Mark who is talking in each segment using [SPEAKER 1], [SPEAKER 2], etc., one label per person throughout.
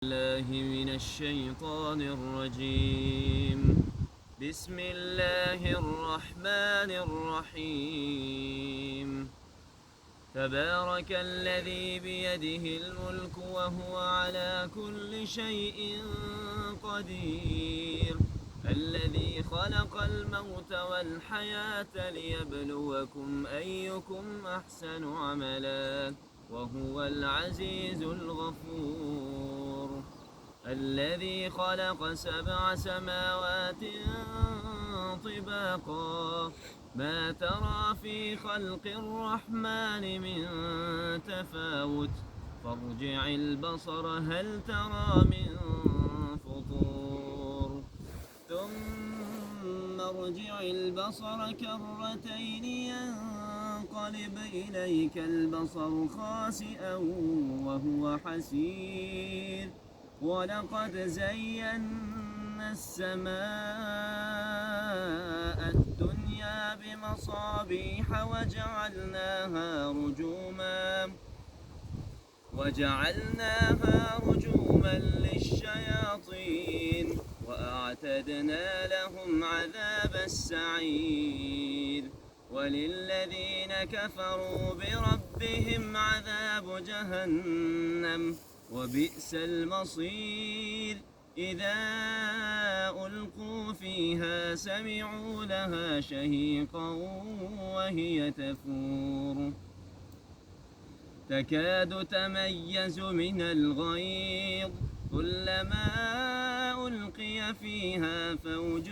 [SPEAKER 1] الله من الشيطان الرجيم. بسم الله الرحمن الرحيم. تبارك الذي بيده الملك وهو على كل شيء قدير، الذي خلق الموت والحياة ليبلوكم أيكم أحسن عملا وهو العزيز الغفور. الذي خلق 7 سماوات طباقا، ما ترى في خلق الرحمن من تفاوت، فارجع البصر هل ترى من فطور، ثم ارجع البصر كرتين ينقلب إليك البصر خاسئا وهو حسير. ولقد زينا السماء الدنيا بمصابيح وجعلناها رجوما للشياطين، وأعتدنا لهم عذاب السعير. وللذين كفروا بربهم عذاب جهنم وبئس المصير. إذا ألقوا فيها سمعوا لها شهيقا وهي تفور، تكاد تميز من الغيظ، كلما ألقي فيها فوج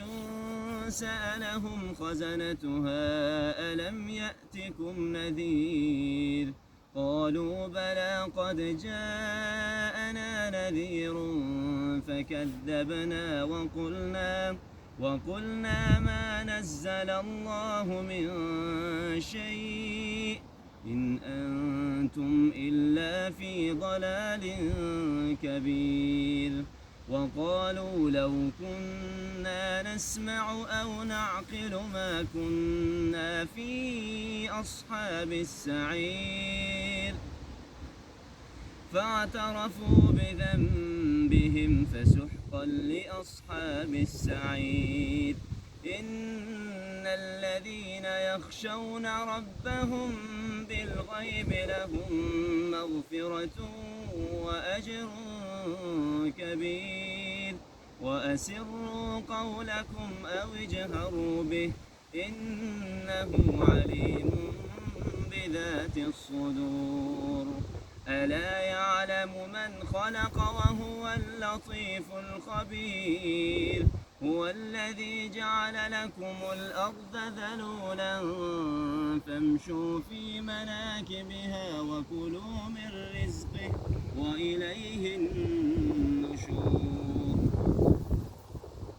[SPEAKER 1] سألهم خزنتها ألم يأتكم نذير، قالوا بلى قد جاءنا نذير فكذبنا وقلنا ما نزل الله من شيء إن أنتم إلا في ضلال كبير. وقالوا لو كنا نسمع أو نعقل ما كنا في أصحاب السعير، فاعترفوا بذنبهم فسحقا لأصحاب السعير. إن الذين يخشون ربهم بالغيب لهم مغفرة وأجر كبير. وأسروا قولكم أو اجهروا به إنه عليم بذات الصدور. ألا يعلم من خلق وهو اللطيف الخبير. هو الذي جعل لكم الأرض ذلولا فامشوا في مناكبها وكلوا من رزقه وإليه النشور.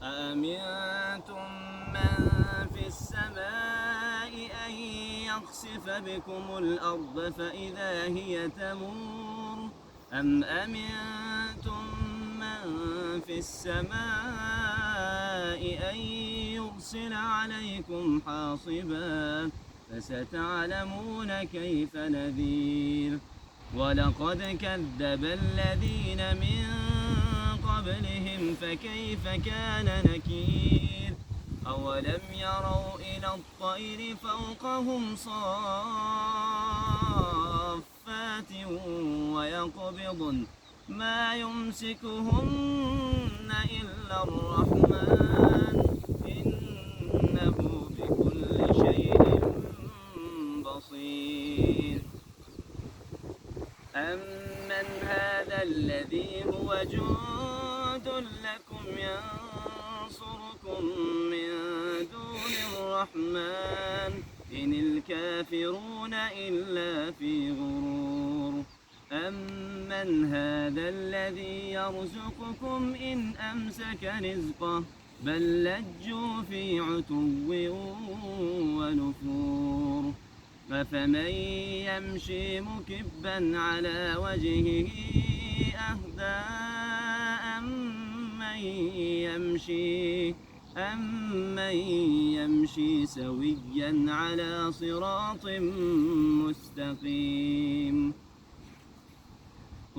[SPEAKER 1] أأمنتم من في السماء أن يخسف بكم الأرض فإذا هي تمور، أم أمنتم من في السماء أن يرسل عليكم حاصبا، فستعلمون كيف نذير. ولقد كذب الذين من قبلهم فكيف كان نكير. أولم يروا إلى الطير فوقهم صافات ويقبضن ما يمسكهن إلا الرحمن إنه بكل شيء بصير. أمن هذا الذي هو جند لكم ينصركم من دون الرحمن إن الكافرون إلا في غرور. أمن هذا الذي يرزقكم إن أمسك رزقه بل لجوا في عتو ونفور. أفمن يمشي مكبا على وجهه أهدى أمن يمشي سويا على صراط مستقيم.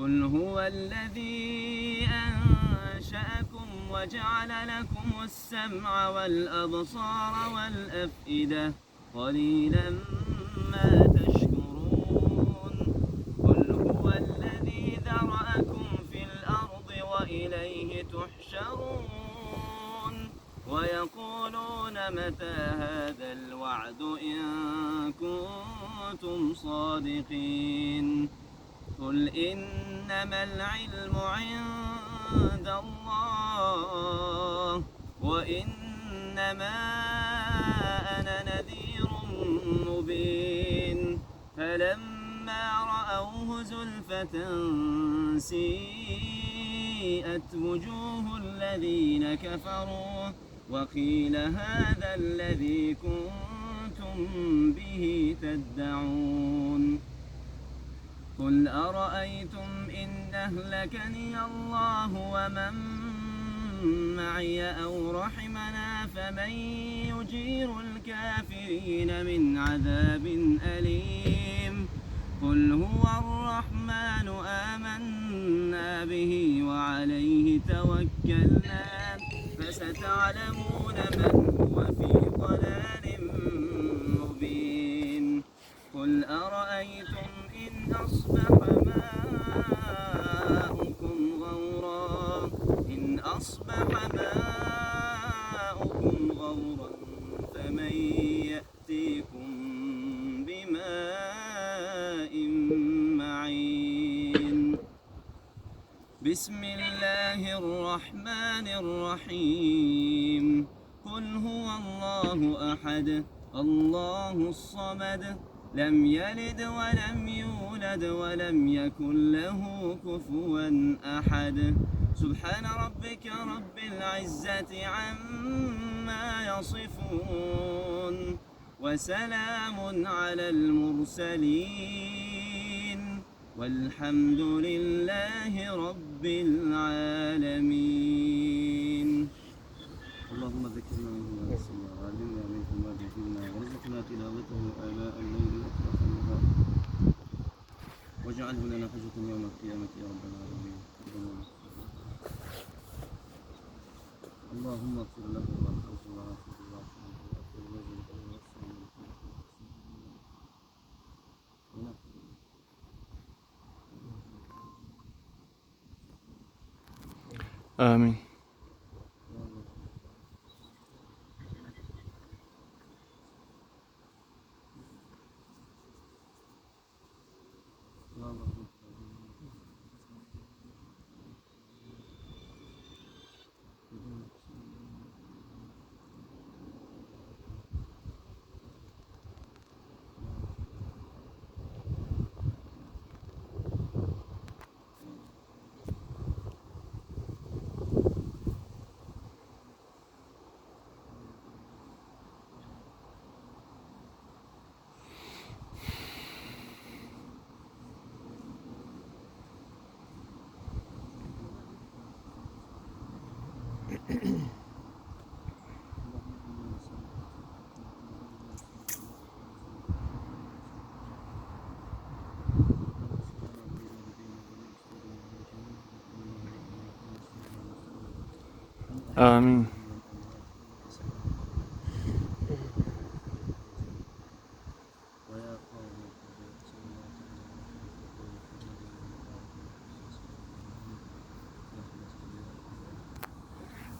[SPEAKER 1] قل هو الذي أنشأكم وجعل لكم السمع والأبصار والأفئدة قليلا ما تشكرون قل هو الذي ذرأكم في الأرض وإليه تحشرون ويقولون متى هذا الوعد إن كنتم صادقين قل إنما العلم عند الله وإنما أنا نذير مبين فلما رأوه زلفة سيئت وجوه الذين كفروا وقيل هذا الذي كنتم به تدعون قل أرأيتم إن أهلكني الله ومن معي أو رحمنا فمن يجير الكافرين من عذاب أليم قل هو الرحمن آمنا به وعليه توكلنا فستعلمون من هو في ضلال مبين قل أرأيتم إن أصبح ماؤكم غورا فمن يأتيكم بماء معين بسم الله الرحمن الرحيم قل هو الله أحد الله الصمد لم يلد ولم يولد ولم يكن له كفوا أحد سبحان ربك رب العزة عما يصفون وسلام على المرسلين والحمد لله رب العالمين اللهم ذكرنا منه ما نسينا وعلمنا منه ما جهلنا وارزقنا تلاوته آلاء الليل وأطراف النهار واجعله لنا حجة يوم القيامة يا رب العالمين اللهم اغفر له وارحمه وعافه وارحمه واغفر له
[SPEAKER 2] آمين. آمين.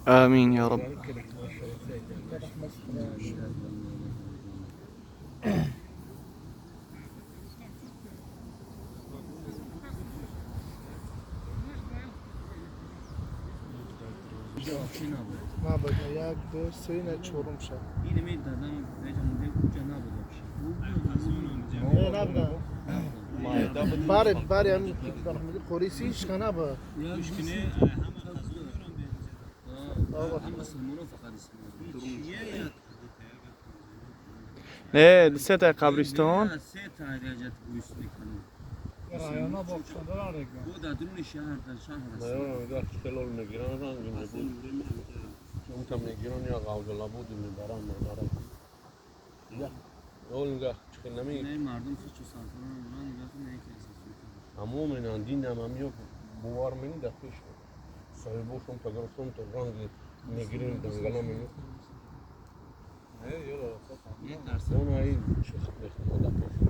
[SPEAKER 2] آمين يا رب.
[SPEAKER 3] ما بده ياك دو سرينا تشورم شا
[SPEAKER 1] اینه می دادم بهجا مونده کجا نبوده باشه
[SPEAKER 3] باري هم كده رح نقول قريسيش كان ابا
[SPEAKER 1] مشكله هم اسمونه فقط اسمونه
[SPEAKER 2] نه سه تا قبرستان
[SPEAKER 1] سه تا درجات بوست میکنه
[SPEAKER 3] رایانا باقشنده را رگم
[SPEAKER 1] bu da درون شهر در شهر است
[SPEAKER 4] ده خلال نگیران رنگی نبود اون tam نگیران یا قاوزلا بود میبرن مداره اول نگاه چخی نمی
[SPEAKER 1] نه مردم چه سانتون من نگاه نه که اساس
[SPEAKER 4] همون من دین نمیو بوار منی دفعش صاحبوشم تگرسم تو رنگ نگرین دنگلا منی
[SPEAKER 1] یه درصد
[SPEAKER 4] اون هایی شخص نخواهد دفعش